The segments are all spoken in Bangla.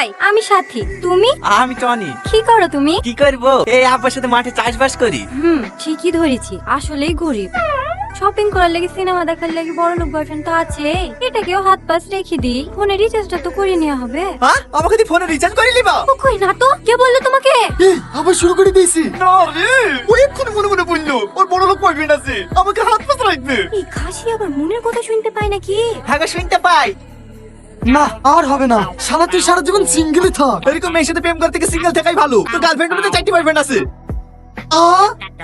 হাই, আমি সাথী। তুমি? আমি টনি। কি করো তুমি? কি করবো, এই আব্বার সাথে মাঠে চাষবাস করি। ঠিকই ধরেছি, আসলেই গরিব। শপিং করার লাগি, সিনেমা দেখার লাগি বড় লোক বয়ফ্রেন্ড তো আছে, এটাকেও হাত পাশ রেখে দিই। ফোনে রিচার্জটা তো করে নেওয়া হবে। হ্যাঁ, আমাকে তুই ফোনে রিচার্জ করে নিবা? ও কই না তো, কে বললো তোমাকে? আবার শুরু করে দিয়েছি। না রে, ও এক্ষুনি মনে মনে বললো ওর বড় লোক বয়ফ্রেন্ড আছে, আমাকে হাত পাশ রাখবে। এই খাসি আবার মনের কথা শুনতে পায় নাকি? হ্যাঁ গো, শুনতে পাই। না আর হবে না, সারা তুই সারা জীবন সিঙ্গেলই থাক। এরকম মেয়ের সাথে প্রেম করতে গিয়ে সিঙ্গেল থাকাই ভালো। তোর গার্লফ্রেন্ডের মধ্যে 4টি বয়ফ্রেন্ড আছে।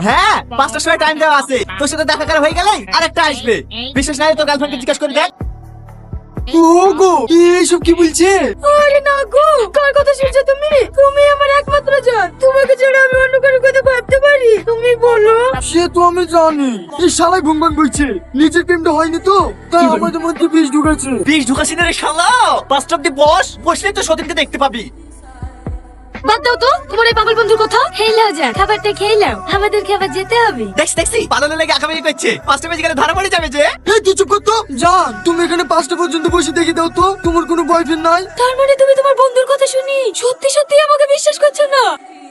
হ্যাঁ, 5টার সময় টাইম দেওয়া আছে, তোর সাথে দেখা করা হয়ে গেলে আরেকটা আসবে। বিশেষ না হলে তোর গার্লফ্রেন্ডকে জিজ্ঞাসা করে দেখ। ও গো, এইসব কি বলছে? আরে না গো, কার কথা শুনছো তুমি? তুমি আমার একমাত্র জান, তোমাকে ছাড়া আমি অন্য কারোর কথা ভাবতে পারি? তুমি বলো। সে তো আমি জানি, এই শালাই ভুংবাং বলছে। নিজের প্রেমটা হয়নি তো, তাই আমাদের মধ্যে বিষ ঢুকেছে। বিষ ঢুকাছি না রে শালা। 5টা অব্দি বসলে তো সতীনকে দেখতে পাবি। বাদ দাও তো তোমার এই পাগল বন্ধুর কথা। খেলাও যা, খাবারটা খেলাম, আমাদের খাবার যেতে হবে। দেখছি পালানো লেগে আঁকাবাকি করছে। 5টা বেজে গেলে ধরা পড়ে যাবে যে। এই তুই চুপ কর তো। জান, তুমি এখানে 5টা পর্যন্ত বসে দেখে দাও তো, তোমার কোনো বয়ফ্রেন্ড নাই? তার মানে তুমি তোমার বন্ধুর কথা শুনি সত্যি সত্যি আমাকে বিশ্বাস করছো না?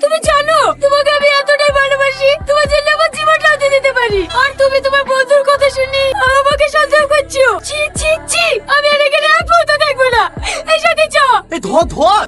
তুমি জানো তোমাকে আমি এতটাই ভালোবাসি, তোমার জন্য আমার জীবনটাও দিয়ে দিতে পারি, আর তুমি তোমার বন্ধুর কথা শুনি আমাকে সন্দেহ করছো। ছি ছি ছি, আমি আর এখানে এক মুহূর্ত দেখবো না। এই সাথে চ। এই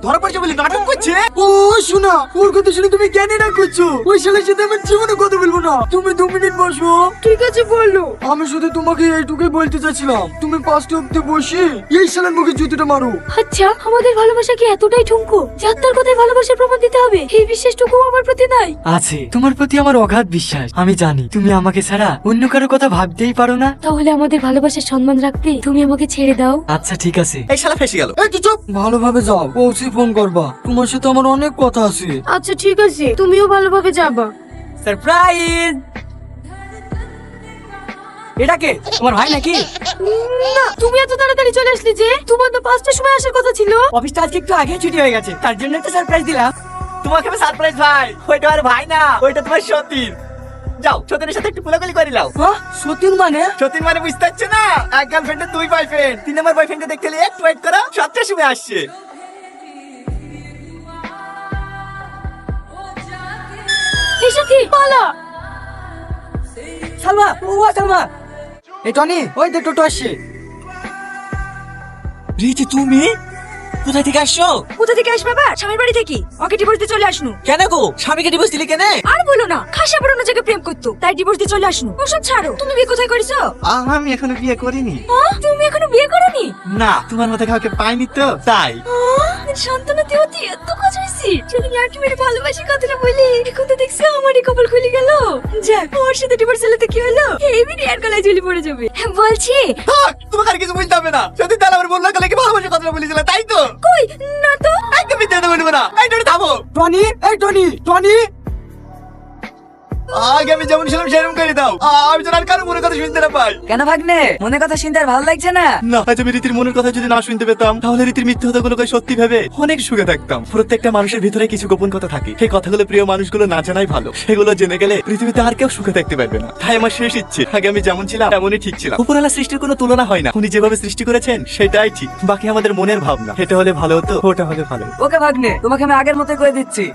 ধরা পড়ে যাবে বলে নাটক করছে। ও শোনা, ওর কথা শুনে তুমি জ্ঞান না করছো। ওই শালার সাথে আমার জীবনে কথা বলবো না। তুমি 2 মিনিট বসো। ঠিক আছে বলো। আমি শুধু তোমাকে এইটুকুই বলতে চাচ্ছিলাম, তুমি 5টা অব্দি বসে এই শালার মুখে জুতোটা মারো। আচ্ছা, আমাদের ভালোবাসা কি এতটাই ঠুনকো যাত্রার কথায় ভালোবাসার প্রমাণ দিতে হবে? এই বিশ্বাসটুকু আমার প্রতি নাই। আছে, তোমার প্রতি আমার অগাধ বিশ্বাস। আমি জানি তুমি আমাকে ছাড়া অন্য কারো কথা ভাবতেই পারো না। তাহলে আমাদের ভালোবাসার সম্মান রাখতে তুমি আমাকে ছেড়ে দাও। আচ্ছা ঠিক আছে। এই শালা ফেসে গেল। এই তুই চুপ। ভালোভাবে যাও, পৌঁছে ফোন করবা। তোমার সাথে আমার অনেক কথা আছে। আচ্ছা ঠিক আছে, তুমিও ভালোভাবে যাবা। সারপ্রাইজ! এটা কে, তোমার ভাই নাকি? না, তুমি এত তাড়াতাড়ি চলে আসলে যে? তোমার তো 5টার সময় আসার কথা ছিল। অফিসটা আজকে একটু আগে ছুটি হয়ে গেছে, তার জন্য একটা সারপ্রাইজ দিলাম। তোমাকে আমি সারপ্রাইজ ভাই। ওইটা আর ভাই না, ওইটা তোমার সতীন। যাও, সতীনের সাথে একটু কোলাকুলি করে নাও। হ্যাঁ, সতীন মানে? সতীন মানে বুঝতে পারছো না? এক গার্লফ্রেন্ডের 2 বয়ফ্রেন্ড। 3 নম্বর বয়ফ্রেন্ডকে দেখতে হলে একটু ওয়েট করো, 7টার সময় আসছে। এই সাথী পালা। সালমা, ও সালমা। এই টনি, ওই দেখ টোটো আসছে। রীতি, তুমি কোথা থেকে আসছো? কোথা থেকে আসবে বাবা? স্বামীর বাড়ি থেকে। ওকে ডিভোর্স দিয়ে চলে আসনু। কেন গো, স্বামীকে ডিভোর্স দিলে কেন? আর বলো না, খাসা বড় অন্য জায়গায় প্রেম করতো, তাই ডিভোর্স দিয়ে চলে আসনু। ওসব ছাড়ো, তুমি বিয়ে কোথায় করেছো? আমি এখনো বিয়ে করিনি। তুমি এখনো বিয়ে করোনি? না, তোমার মতো কাউকে পাইনি তো, তাই। শান্তনা তুই অতি এত কাজ হয়েছি, সেদিন আর কি মেরে ভালোবাসি কথাটা বলি, এখন তো দেখছি আমারই কপাল খুলে গেল। যাক, ওর সাথে ডিভোর্স হলে তো কি হলো, এই বিয়ে আর গলায় ঝুলি পড়ে যাবে। বলছি থাক, তোমাকে আর কিছু বলতে হবে না। সতীন তাহলে আমার বললো কালে কি ভালোবাসার কথাটা বলেছিল, তাই তো? কই না তো। একদম মিথ্যে কথা বলবো না। এই টনি থামো। টনি, এই টনি, টনি। আগে আমি যেমন ছিলাম সেরকম করে দাও। আমি যেন আর কারো মনের কথা শুনতে না পাই। কেন ভাগ্নে, মনে কথা শুনতে আর ভালো লাগছে না? না, আজ আমি রীতির মনের কথা যদি না শুনতে পেতাম, তাহলে রীতির মিথ্যে কথাগুলোকে সত্যি ভেবে অনেক সুখে থাকতাম। প্রত্যেকটা মানুষের ভিতরে কিছু গোপন কথা থাকে, সেই কথাগুলো প্রিয় মানুষগুলো না জানাই ভালো। সেগুলো জেনে গেলে পৃথিবীতে আর কেউ সুখে থাকতে পারবে না। তাই আমার শেষ ইচ্ছে, আগে আমি যেমন ছিলাম তেমনই ঠিক ছিলাম। উপরওয়ালা সৃষ্টির কোনো তুলনা হয় না, উনি যেভাবে সৃষ্টি করেছেন সেটাই ঠিক। বাকি আমাদের মনের ভাবনা, এটা হলে ভালো হতো, ওটা হলে ভালো হতো। ওকে ভাগ্নে, তোমাকে আমি আগের মতোই করে দিচ্ছি।